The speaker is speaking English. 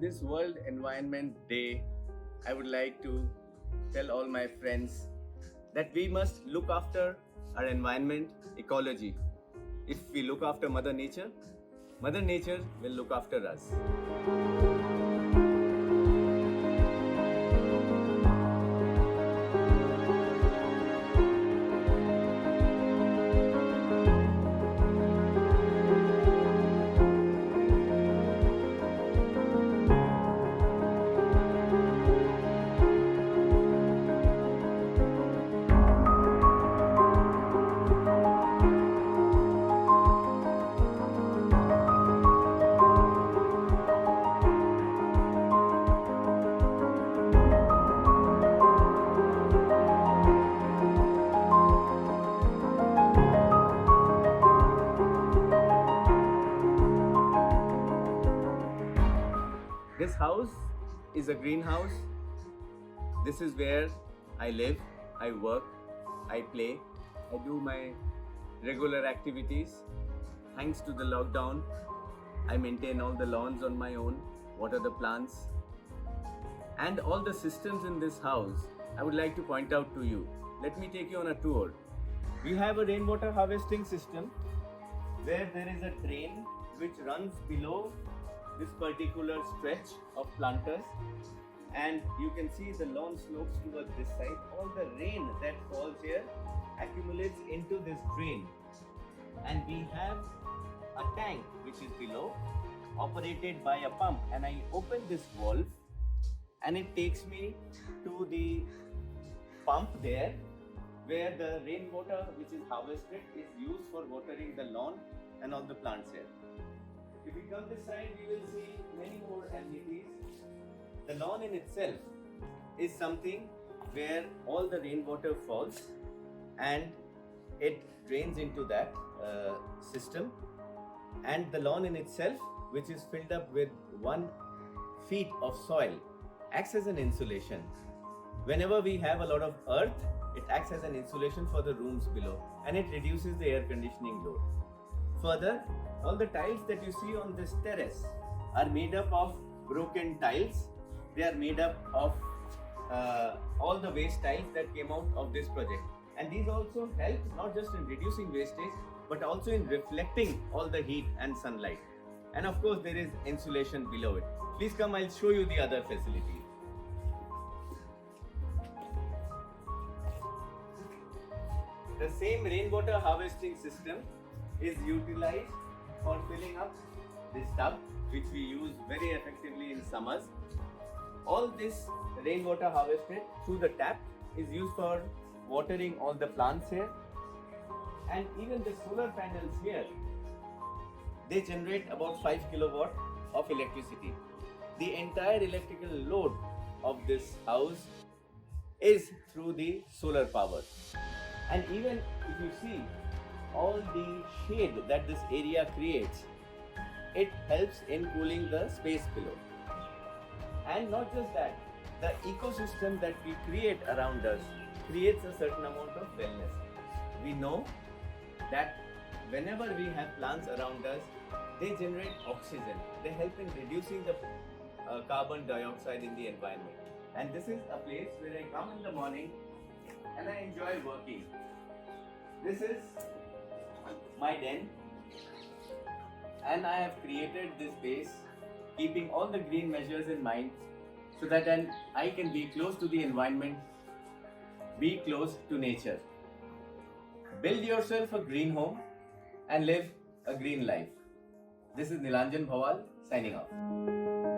this World Environment Day, I would like to tell all my friends that we must look after our environment, ecology. If we look after Mother Nature will look after us. This house is a greenhouse. This is where I live, I work, I play, I do my regular activities. Thanks to the lockdown, I maintain all the lawns on my own, water the plants, and all the systems in this house I would like to point out to you. Let me take you on a tour. We have a rainwater harvesting system where there is a drain which runs below this particular stretch of planters, and you can see the lawn slopes towards this side. All the rain that falls here accumulates into this drain, and we have a tank which is below, operated by a pump, and I open this valve and it takes me to the pump there where the rainwater which is harvested is used for watering the lawn and all the plants here. If we come this side, we will see many more amenities. The lawn in itself is something where all the rainwater falls and it drains into that system, and the lawn in itself, which is filled up with 1 feet of soil, acts as an insulation. Whenever we have a lot of earth, it acts as an insulation for the rooms below, and it reduces the air conditioning load. Further, all the tiles that you see on this terrace are made up of broken tiles. They are made up of all the waste tiles that came out of this project. And these also help not just in reducing wastage, but also in reflecting all the heat and sunlight. And of course, there is insulation below it. Please come, I'll show you the other facilities. The same rainwater harvesting system is utilized for filling up this tub, which we use very effectively in summers. All this rainwater harvested through the tap is used for watering all the plants here, and even the solar panels here, they generate about 5 kilowatt of electricity. The entire electrical load of this house is through the solar power. And even if you see all the shade that this area creates, it helps in cooling the space below. And not just that, the ecosystem that we create around us creates a certain amount of wellness. We know that whenever we have plants around us, they generate oxygen. They help in reducing the carbon dioxide in the environment. And this is a place where I come in the morning and I enjoy working. This is my den, and I have created this base keeping all the green measures in mind so that then I can be close to the environment, be close to nature. Build yourself a green home and live a green life. This is Nilanjan Bhawal signing off.